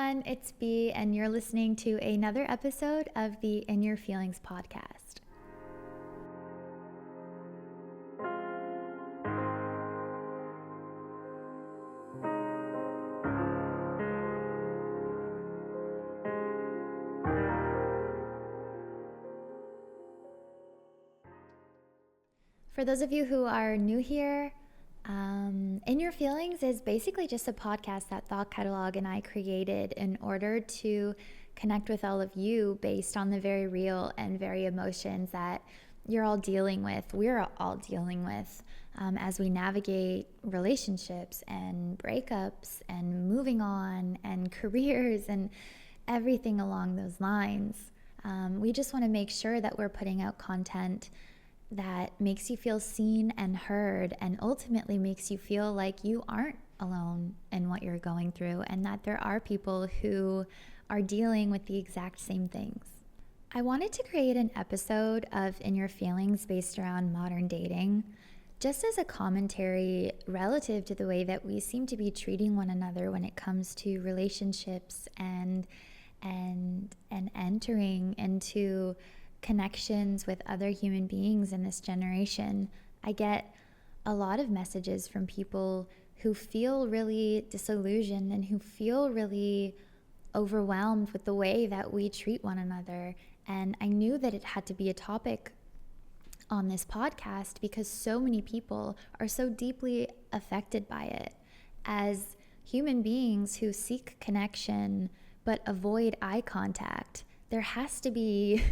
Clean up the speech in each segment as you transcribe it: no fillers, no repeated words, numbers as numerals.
everyone, it's Bea, and you're listening to another episode of the In Your Feelings podcast. For those of you who are new here, In Your Feelings is basically just a podcast that Thought Catalog and I created in order to connect with all of you based on the very real and very emotions that you're all dealing with, we're all dealing with as we navigate relationships and breakups and moving on and careers and everything along those lines. We just want to make sure that we're putting out content that makes you feel seen and heard, and ultimately makes you feel like you aren't alone in what you're going through, and that there are people who are dealing with the exact same things. I wanted to create an episode of In Your Feelings based around modern dating, just as a commentary relative to the way that we seem to be treating one another when it comes to relationships and entering into connections with other human beings in this generation. I get a lot of messages from people who feel really disillusioned and who feel really overwhelmed with the way that we treat one another. And I knew that it had to be a topic on this podcast because so many people are so deeply affected by it. As human beings who seek connection but avoid eye contact, there has to be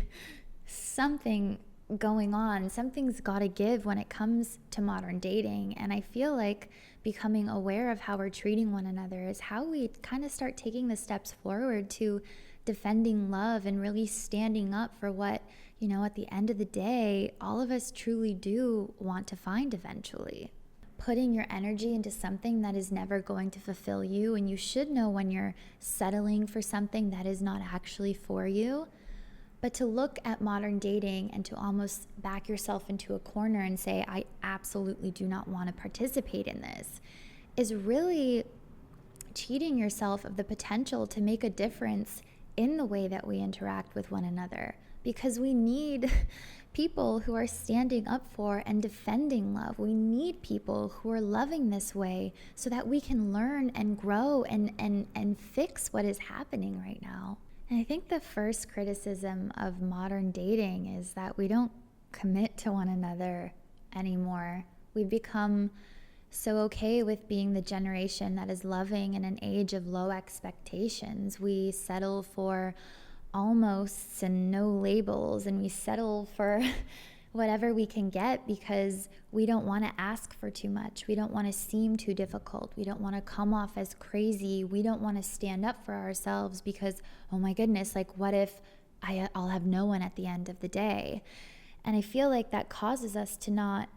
something going on. Something's got to give when it comes to modern dating. And I feel like becoming aware of how we're treating one another is how we kind of start taking the steps forward to defending love and really standing up for what, at the end of the day, all of us truly do want to find eventually. Putting your energy into something that is never going to fulfill you, and you should know when you're settling for something that is not actually for you. But to look at modern dating and to almost back yourself into a corner and say, I absolutely do not want to participate in this, is really cheating yourself of the potential to make a difference in the way that we interact with one another. Because we need people who are standing up for and defending love. We need people who are loving this way so that we can learn and grow and fix what is happening right now. And I think the first criticism of modern dating is that we don't commit to one another anymore. We've become so okay with being the generation that is loving in an age of low expectations. We settle for almosts and no labels, and we settle for whatever we can get because we don't want to ask for too much. We don't want to seem too difficult. We don't want to come off as crazy. We don't want to stand up for ourselves because, oh my goodness, like what if I'll have no one at the end of the day? And I feel like that causes us to not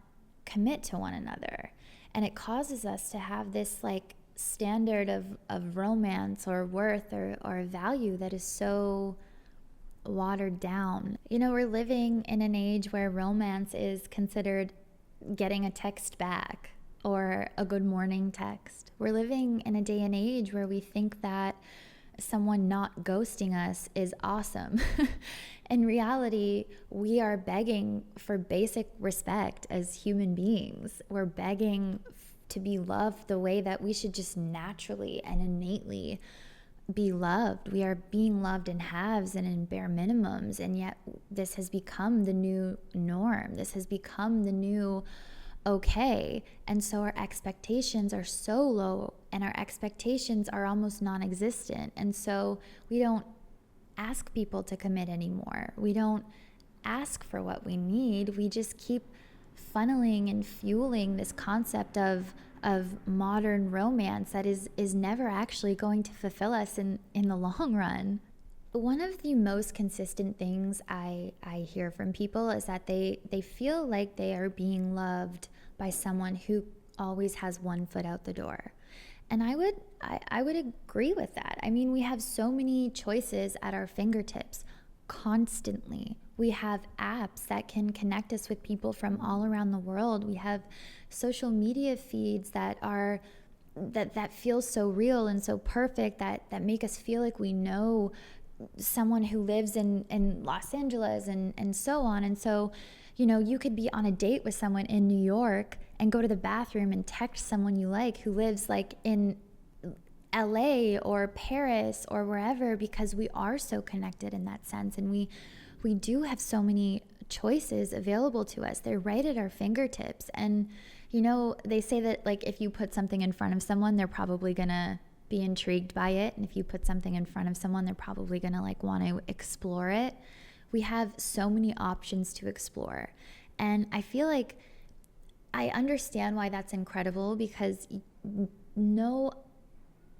commit to one another. And it causes us to have this like standard of romance or worth or value that is so watered down. We're living in an age where romance is considered getting a text back or a good morning text. We're living in a day and age where we think that someone not ghosting us is awesome. In reality, we are begging for basic respect as human beings. We're begging to be loved the way that we should just naturally and innately be loved. We are being loved in halves and in bare minimums, and yet this has become the new norm. This has become the new okay. And so our expectations are so low, and our expectations are almost non-existent. And so we don't ask people to commit anymore. We don't ask for what we need. We just keep funneling and fueling this concept of modern romance that is never actually going to fulfill us in the long run. One of the most consistent things I hear from people is that they feel like they are being loved by someone who always has one foot out the door. And I would agree with that. I mean, we have so many choices at our fingertips constantly. We have apps that can connect us with people from all around the world. We have social media feeds that are that feels so real and so perfect, that make us feel like we know someone who lives in Los Angeles and so on. And so, you could be on a date with someone in New York and go to the bathroom and text someone you like who lives like in LA or Paris or wherever, because we are so connected in that sense. And we do have so many choices available to us. They're right at our fingertips. And, they say that like if you put something in front of someone, they're probably going to be intrigued by it. And if you put something in front of someone, they're probably going to like want to explore it. We have so many options to explore. And I feel like I understand why that's incredible, because no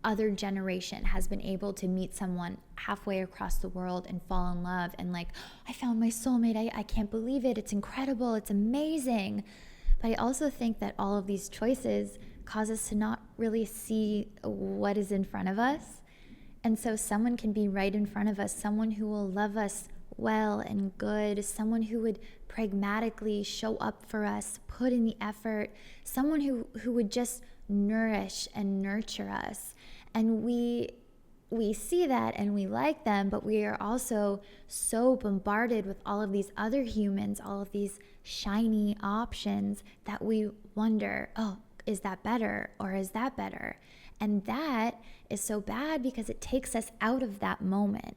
other generation has been able to meet someone halfway across the world and fall in love and like, I found my soulmate. I can't believe it. It's incredible. It's amazing. But I also think that all of these choices cause us to not really see what is in front of us. And so someone can be right in front of us, someone who will love us well and good, someone who would pragmatically show up for us, put in the effort, someone who would just nourish and nurture us. And we see that and we like them, but we are also so bombarded with all of these other humans, all of these shiny options, that we wonder, oh, is that better or is that better? And that is so bad because it takes us out of that moment.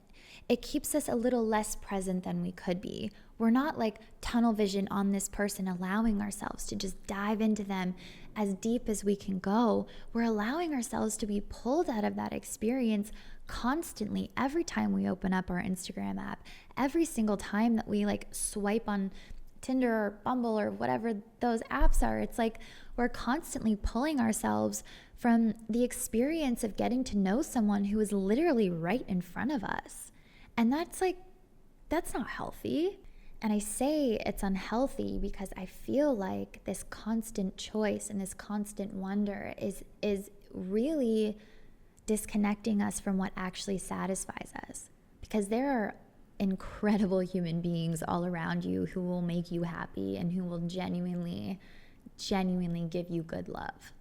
It keeps us a little less present than we could be. We're not like tunnel vision on this person, allowing ourselves to just dive into them as deep as we can go. We're allowing ourselves to be pulled out of that experience constantly every time we open up our Instagram app, every single time that we like swipe on Tinder or Bumble or whatever those apps are. It's like we're constantly pulling ourselves from the experience of getting to know someone who is literally right in front of us. And that's not healthy. And I say it's unhealthy because I feel like this constant choice and this constant wonder is really disconnecting us from what actually satisfies us. Because there are incredible human beings all around you who will make you happy and who will genuinely give you good love.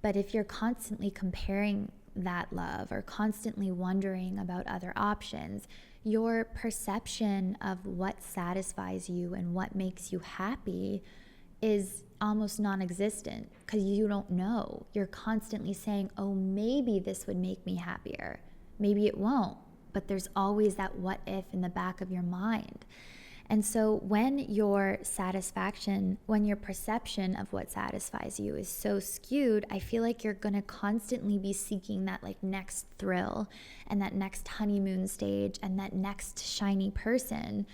But if you're constantly comparing that love or constantly wondering about other options, your perception of what satisfies you and what makes you happy is almost non-existent, because you don't know. You're constantly saying, oh, maybe this would make me happier. Maybe it won't. But there's always that what if in the back of your mind. And so when your satisfaction, when your perception of what satisfies you is so skewed, I feel like you're going to constantly be seeking that like next thrill and that next honeymoon stage and that next shiny person.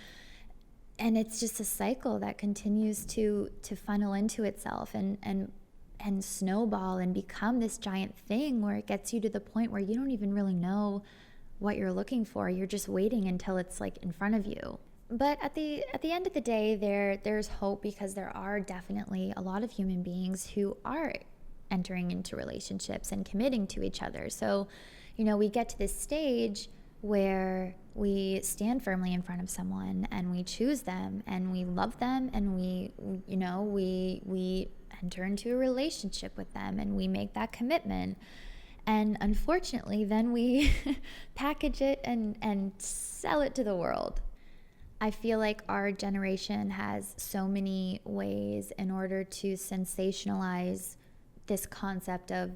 And it's just a cycle that continues to funnel into itself and snowball and become this giant thing where it gets you to the point where you don't even really know what you're looking for. You're just waiting until it's like in front of you. But at the end of the day, there's hope, because there are definitely a lot of human beings who are entering into relationships and committing to each other. So, we get to this stage where we stand firmly in front of someone and we choose them and we love them and we enter into a relationship with them and we make that commitment. And unfortunately, then we package it and sell it to the world. I feel like our generation has so many ways in order to sensationalize this concept of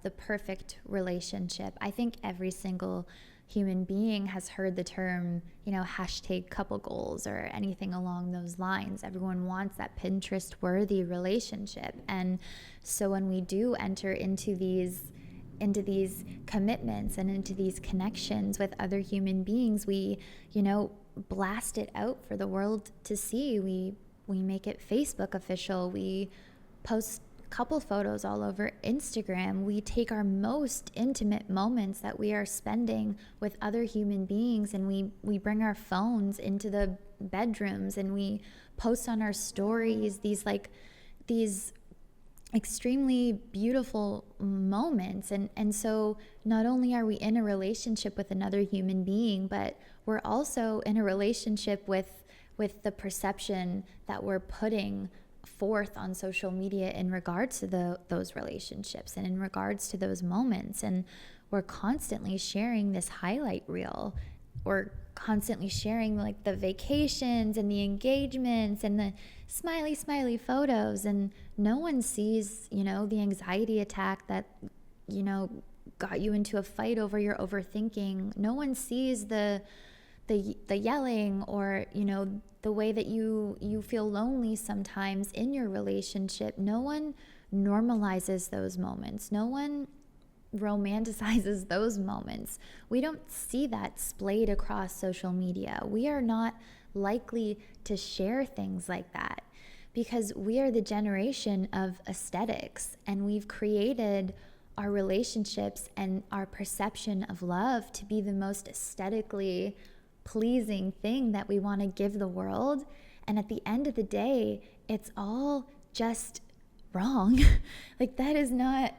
the perfect relationship. I think every single human being has heard the term, hashtag couple goals or anything along those lines. Everyone wants that Pinterest-worthy relationship. And so when we do enter into these commitments and into these connections with other human beings, we, blast it out for the world to see. We make it Facebook official. We post couple photos all over Instagram. We take our most intimate moments that we are spending with other human beings and we bring our phones into the bedrooms and we post on our stories these extremely beautiful moments. And so not only are we in a relationship with another human being, but we're also in a relationship with the perception that we're putting forth on social media in regards to those relationships and in regards to those moments. And we're constantly sharing this highlight reel. We're constantly sharing like the vacations and the engagements and the smiley photos, and no one sees, the anxiety attack that, got you into a fight over your overthinking. No one sees the yelling, or the way that you feel lonely sometimes in your relationship. No one normalizes those moments. No one romanticizes those moments. We don't see that splayed across social media. We are not likely to share things like that because we are the generation of aesthetics, and we've created our relationships and our perception of love to be the most aesthetically pleasing thing that we want to give the world. And at the end of the day, it's all just wrong. Like, that is not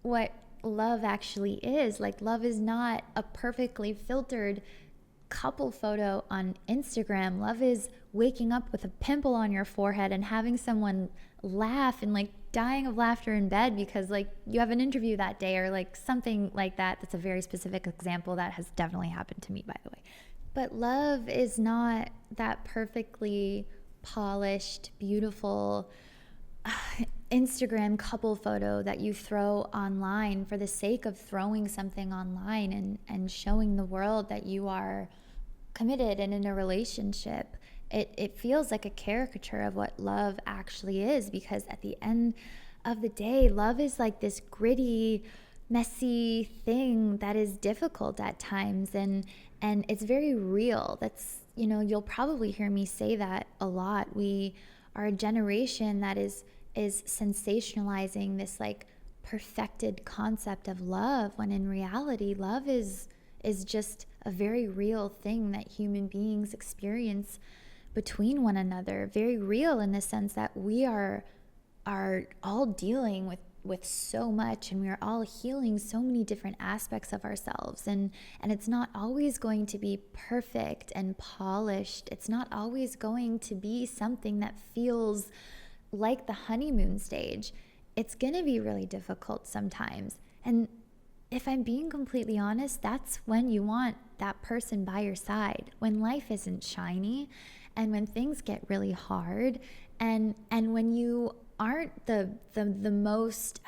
what love actually is. Like, love is not a perfectly filtered couple photo on Instagram. Love is waking up with a pimple on your forehead and having someone laugh and like dying of laughter in bed because like you have an interview that day, or like something like that. That's a very specific example that has definitely happened to me, by the way. But love is not that perfectly polished, beautiful Instagram couple photo that you throw online for the sake of throwing something online and showing the world that you are committed and in a relationship. It feels like a caricature of what love actually is, because at the end of the day, love is like this gritty, messy thing that is difficult at times, and it's very real. That's, you'll probably hear me say that a lot. We are a generation that is sensationalizing this like perfected concept of love, when in reality love is just a very real thing that human beings experience between one another. Very real in the sense that we are all dealing with so much, and we are all healing so many different aspects of ourselves, and it's not always going to be perfect and polished. It's not always going to be something that feels like the honeymoon stage. It's going to be really difficult sometimes. And if I'm being completely honest, that's when you want that person by your side, when life isn't shiny and when things get really hard, and when you aren't the most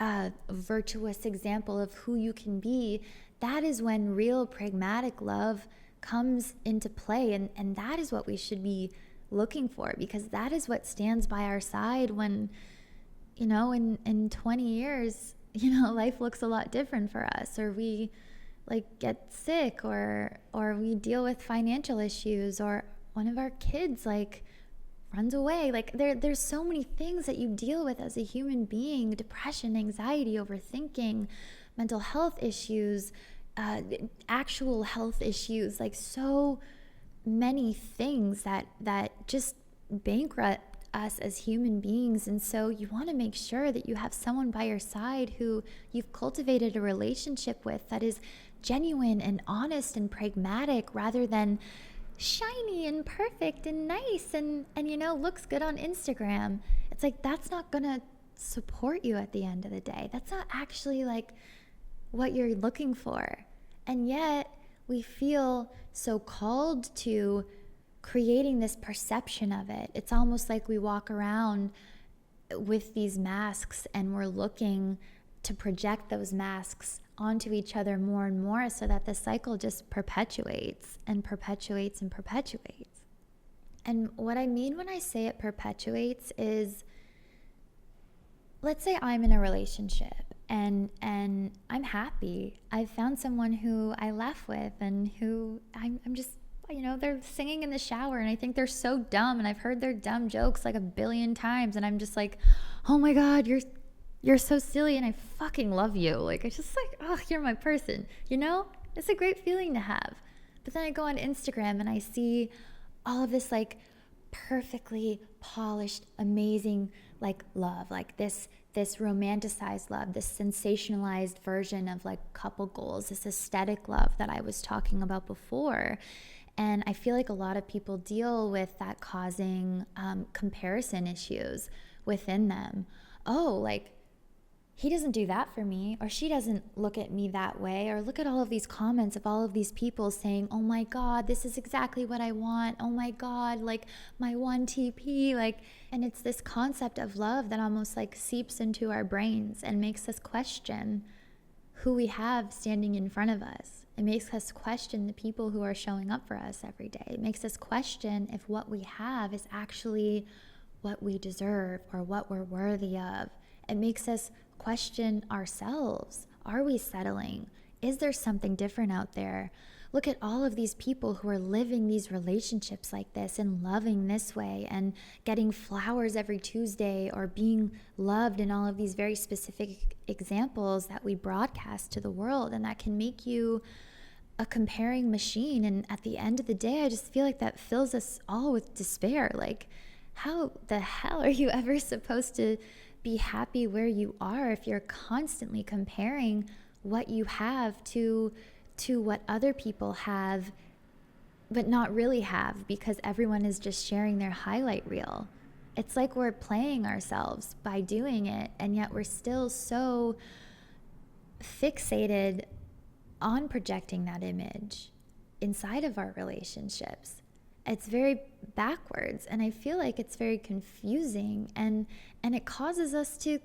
virtuous example of who you can be. That is when real pragmatic love comes into play, and that is what we should be looking for, because that is what stands by our side when, in 20 years, life looks a lot different for us, or we like get sick, or we deal with financial issues, or one of our kids like runs away. Like there's so many things that you deal with as a human being: depression, anxiety, overthinking, mental health issues, actual health issues, like so many things that just bankrupt us as human beings. And so you want to make sure that you have someone by your side who you've cultivated a relationship with that is genuine and honest and pragmatic, rather than shiny and perfect and nice and looks good on Instagram. It's like, that's not gonna support you at the end of the day. That's not actually like what you're looking for. And yet we feel so called to creating this perception of it. It's almost like we walk around with these masks and we're looking to project those masks onto each other more and more, so that the cycle just perpetuates and perpetuates and perpetuates. And what I mean when I say it perpetuates is, let's say I'm in a relationship and I'm happy. I've found someone who I laugh with and who I'm just, they're singing in the shower and I think they're so dumb, and I've heard their dumb jokes like a billion times, and I'm just like, oh my God, you're so silly and I fucking love you. Like, it's just like, oh, you're my person, It's a great feeling to have. But then I go on Instagram and I see all of this like perfectly polished, amazing like love, like this romanticized love, this sensationalized version of like couple goals, this aesthetic love that I was talking about before. And I feel like a lot of people deal with that causing comparison issues within them. Oh, like, he doesn't do that for me, or she doesn't look at me that way, or look at all of these comments of all of these people saying, oh my God, this is exactly what I want. Oh my God, like my one TP, like, and it's this concept of love that almost like seeps into our brains and makes us question who we have standing in front of us. It makes us question the people who are showing up for us every day. It makes us question if what we have is actually what we deserve or what we're worthy of. It makes us question ourselves. Are we settling? Is there something different out there? Look at all of these people who are living these relationships like this and loving this way and getting flowers every Tuesday or being loved in all of these very specific examples that we broadcast to the world. And that can make you a comparing machine. And at the end of the day, I just feel like that fills us all with despair. Like, how the hell are you ever supposed to be happy where you are if you're constantly comparing what you have to what other people have, but not really have, because everyone is just sharing their highlight reel? It's like we're playing ourselves by doing it, and yet we're still so fixated on projecting that image inside of our relationships. It's very backwards, and I feel like it's very confusing, and it causes us to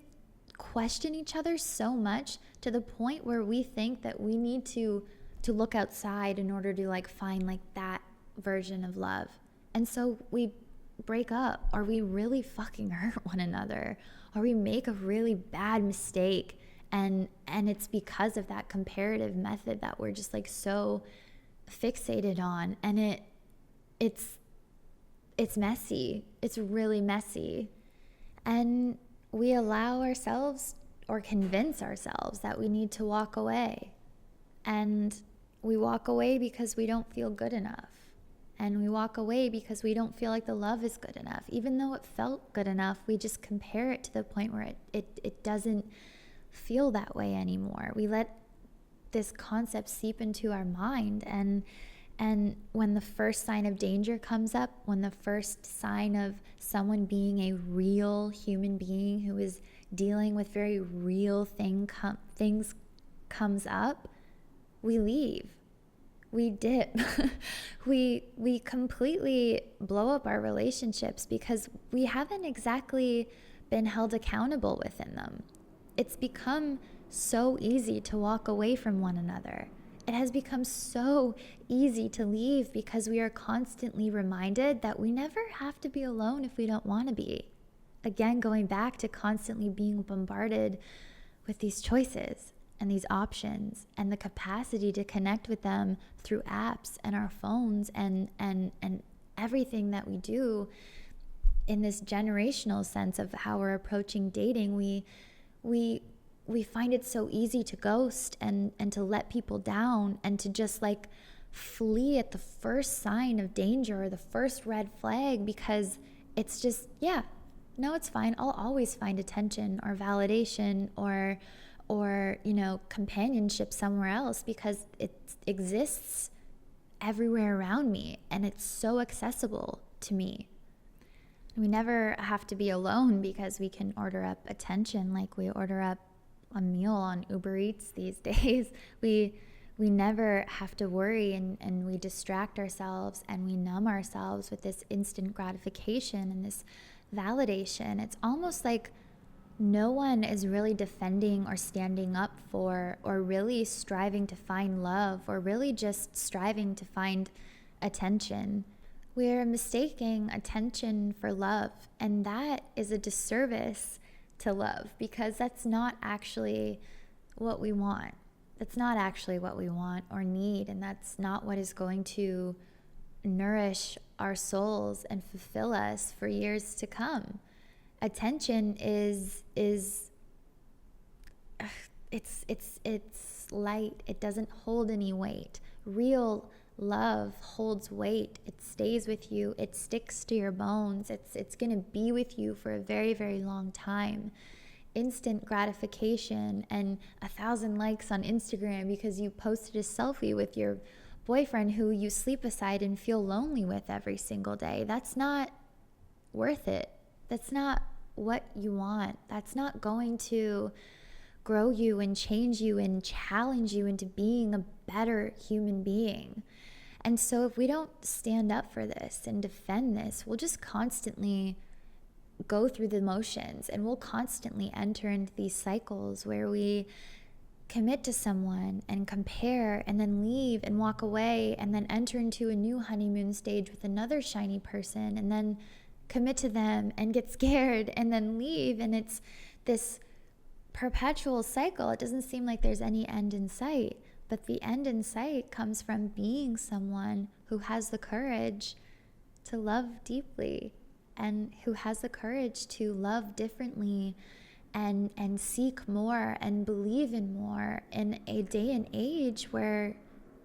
question each other so much to the point where we think that we need to look outside in order to like find like that version of love. And so we break up, or we really fucking hurt one another, or we make a really bad mistake, and it's because of that comparative method that we're just like so fixated on. And it's messy. It's really messy. And we allow ourselves or convince ourselves that we need to walk away. And we walk away because we don't feel good enough. And we walk away because we don't feel like the love is good enough. Even though it felt good enough, we just compare it to the point where it doesn't feel that way anymore. We let this concept seep into our mind, and when the first sign of danger comes up, when the first sign of someone being a real human being who is dealing with very real things comes up, we leave. We dip. we completely blow up our relationships because we haven't exactly been held accountable within them. It's become so easy to walk away from one another. It has become so easy to leave because we are constantly reminded that we never have to be alone if we don't want to be. Again, going back to constantly being bombarded with these choices and these options and the capacity to connect with them through apps and our phones and everything that we do in this generational sense of how we're approaching dating. We find it so easy to ghost and to let people down and to just like flee at the first sign of danger or the first red flag, because it's just, yeah, no, it's fine. I'll always find attention or validation or companionship somewhere else because it exists everywhere around me and it's so accessible to me. We never have to be alone because we can order up attention like we order up a meal on Uber Eats these days. We never have to worry, and we distract ourselves and we numb ourselves with this instant gratification and this validation. It's almost like no one is really defending or standing up for or really striving to find love or really just striving to find attention. We're mistaking attention for love, and that is a disservice to love because that's not actually what we want. That's not actually what we want or need, and that's not what is going to nourish our souls and fulfill us for years to come. Attention is it's light. It doesn't hold any weight. Real love holds weight. It stays with you. It sticks to your bones. It's going to be with you for a very, very long time. Instant gratification and 1,000 likes on Instagram because you posted a selfie with your boyfriend who you sleep beside and feel lonely with every single day. That's not worth it. That's not what you want. That's not going to grow you and change you and challenge you into being a better human being. And so if we don't stand up for this and defend this, we'll just constantly go through the motions, and we'll constantly enter into these cycles where we commit to someone and compare and then leave and walk away and then enter into a new honeymoon stage with another shiny person and then commit to them and get scared and then leave. And it's this perpetual cycle. It doesn't seem like there's any end in sight, but the end in sight comes from being someone who has the courage to love deeply and who has the courage to love differently and seek more and believe in more in a day and age where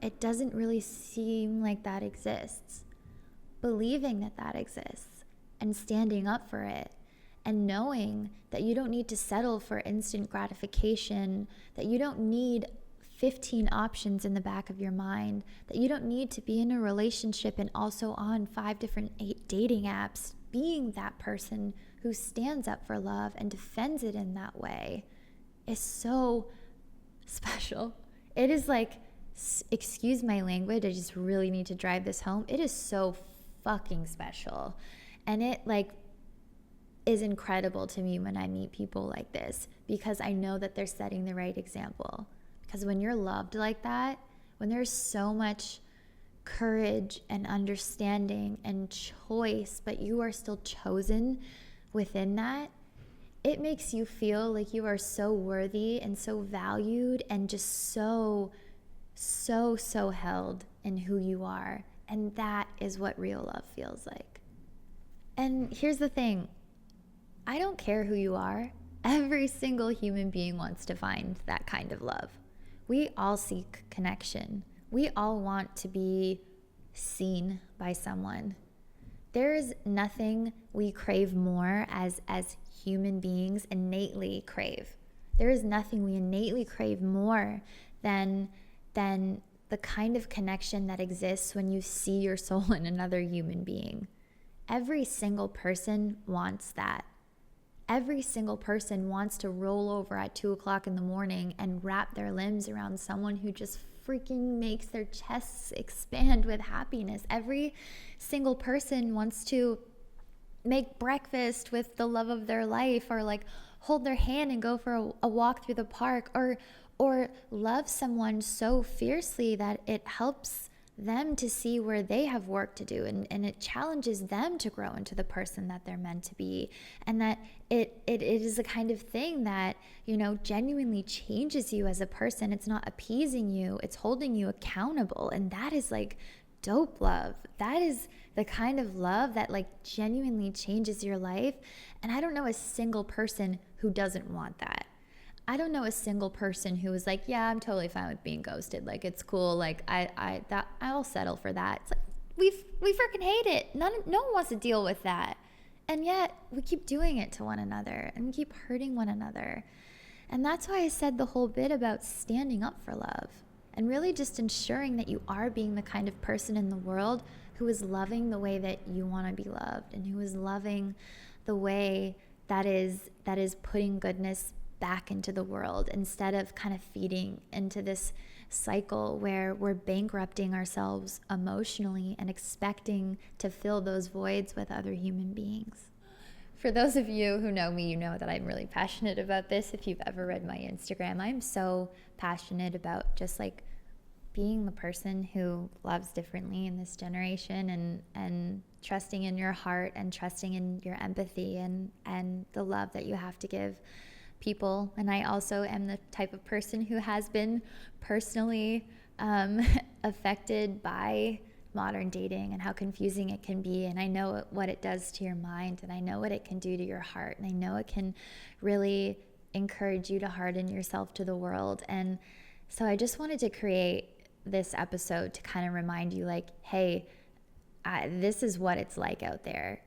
it doesn't really seem like that exists. Believing that that exists and standing up for it and knowing that you don't need to settle for instant gratification, that you don't need 15 options in the back of your mind, that you don't need to be in a relationship and also on 5 different dating apps. Being that person who stands up for love and defends it in that way is so special. It is like, excuse my language, I just really need to drive this home. It is so fucking special. And it like is incredible to me when I meet people like this, because I know that they're setting the right example. Because when you're loved like that, when there's so much courage and understanding and choice, but you are still chosen within that, it makes you feel like you are so worthy and so valued and just so held in who you are. And that is what real love feels like. And here's the thing, I don't care who you are. Every single human being wants to find that kind of love. We all seek connection. We all want to be seen by someone. There is nothing we crave more as human beings innately crave. There is nothing we innately crave more than the kind of connection that exists when you see your soul in another human being. Every single person wants that. Every single person wants to roll over at 2:00 in the morning and wrap their limbs around someone who just freaking makes their chests expand with happiness. Every single person wants to make breakfast with the love of their life, or like hold their hand and go for a walk through the park, or love someone so fiercely that it helps them to see where they have work to do, and it challenges them to grow into the person that they're meant to be, and that it is a kind of thing that, you know, genuinely changes you as a person. It's not appeasing you, it's holding you accountable. And that is like dope love. That is the kind of love that like genuinely changes your life. And I don't know a single person who doesn't want that. I don't know a single person who is like, yeah, I'm totally fine with being ghosted. Like, it's cool. Like, I'll settle for that. It's like, we freaking hate it. No one wants to deal with that. And yet we keep doing it to one another, and we keep hurting one another. And that's why I said the whole bit about standing up for love and really just ensuring that you are being the kind of person in the world who is loving the way that you want to be loved, and who is loving the way that is putting goodness back into the world, instead of kind of feeding into this cycle where we're bankrupting ourselves emotionally and expecting to fill those voids with other human beings. For those of you who know me, you know that I'm really passionate about this. If you've ever read my Instagram, I'm so passionate about just like being the person who loves differently in this generation, and trusting in your heart and trusting in your empathy and the love that you have to give people. And I also am the type of person who has been personally affected by modern dating and how confusing it can be. And I know what it does to your mind, and I know what it can do to your heart, and I know it can really encourage you to harden yourself to the world. And so I just wanted to create this episode to kind of remind you, like, hey, this is what it's like out there.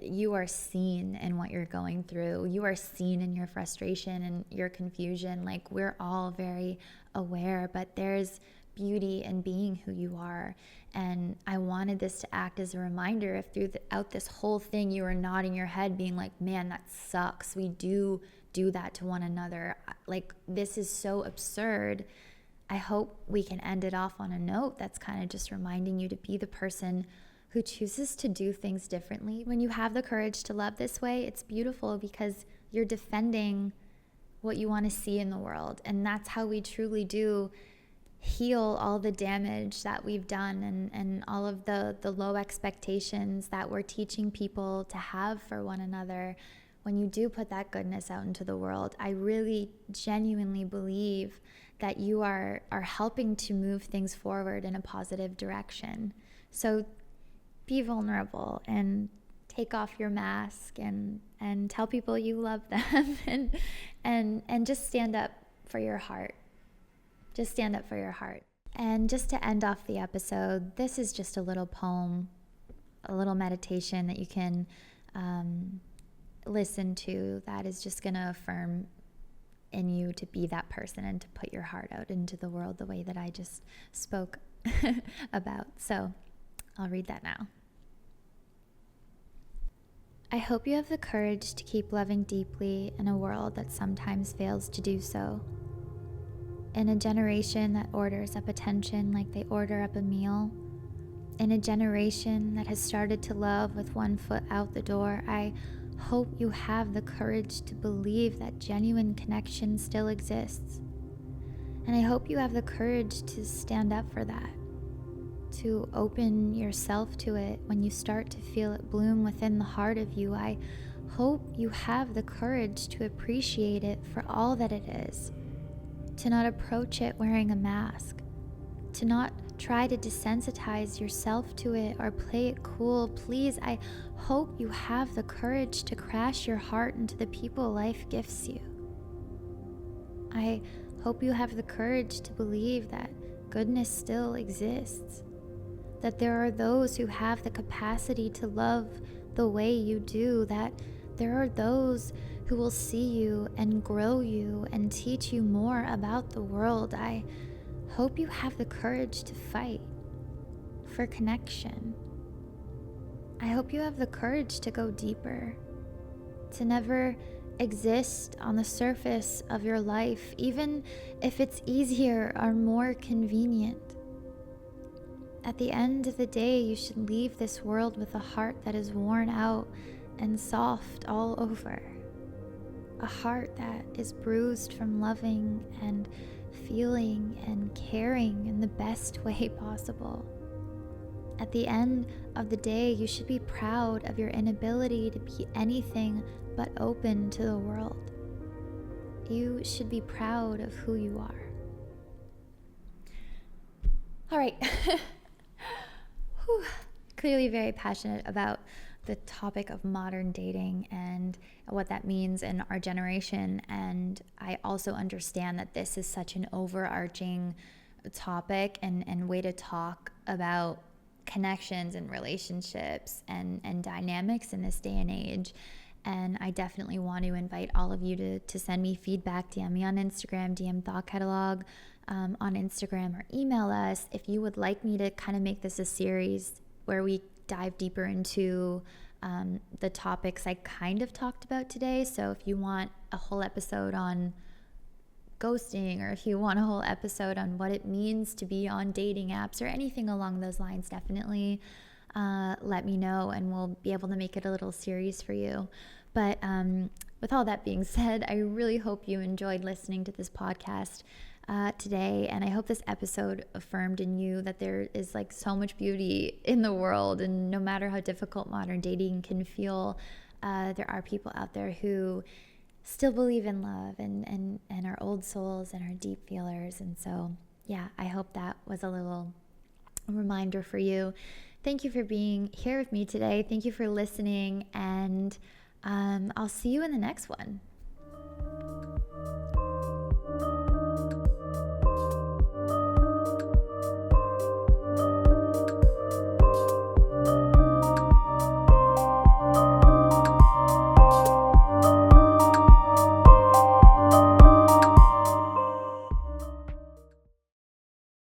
You are seen in what you're going through. You are seen in your frustration and your confusion. Like, we're all very aware, but there's beauty in being who you are. And I wanted this to act as a reminder if throughout this whole thing you were nodding your head being like, man, that sucks. We do that to one another. Like, this is so absurd. I hope we can end it off on a note that's kind of just reminding you to be the person who chooses to do things differently. When you have the courage to love this way, it's beautiful because you're defending what you want to see in the world. And that's how we truly do heal all the damage that we've done and all of the low expectations that we're teaching people to have for one another. When you do put that goodness out into the world, I really genuinely believe that you are helping to move things forward in a positive direction. So be vulnerable and take off your mask and tell people you love them and just stand up for your heart. Just stand up for your heart. And just to end off the episode, this is just a little poem, a little meditation that you can listen to that is just going to affirm in you to be that person and to put your heart out into the world the way that I just spoke about. So I'll read that now. I hope you have the courage to keep loving deeply in a world that sometimes fails to do so. In a generation that orders up attention like they order up a meal, in a generation that has started to love with one foot out the door, I hope you have the courage to believe that genuine connection still exists. And I hope you have the courage to stand up for that, to open yourself to it when you start to feel it bloom within the heart of you. I hope you have the courage to appreciate it for all that it is, to not approach it wearing a mask, to not try to desensitize yourself to it or play it cool. Please, I hope you have the courage to crash your heart into the people life gifts you. I hope you have the courage to believe that goodness still exists, that there are those who have the capacity to love the way you do, that there are those who will see you and grow you and teach you more about the world. I hope you have the courage to fight for connection. I hope you have the courage to go deeper, to never exist on the surface of your life, even if it's easier or more convenient. At the end of the day, you should leave this world with a heart that is worn out and soft all over. A heart that is bruised from loving and feeling and caring in the best way possible. At the end of the day, you should be proud of your inability to be anything but open to the world. You should be proud of who you are. All right. Clearly very passionate about the topic of modern dating and what that means in our generation. And I also understand that this is such an overarching topic and way to talk about connections and relationships and dynamics in this day and age. And I definitely want to invite all of you to send me feedback, DM me on Instagram, DM Thought Catalog on Instagram, or email us if you would like me to kind of make this a series where we dive deeper into the topics I kind of talked about today. So if you want a whole episode on ghosting, or if you want a whole episode on what it means to be on dating apps or anything along those lines, definitely let me know and we'll be able to make it a little series for you. But with all that being said, I really hope you enjoyed listening to this podcast today, and I hope this episode affirmed in you that there is like so much beauty in the world, and no matter how difficult modern dating can feel, there are people out there who still believe in love and are old souls and are deep feelers. And so yeah, I hope that was a little reminder for you. Thank you for being here with me today. Thank you for listening, and I'll see you in the next one.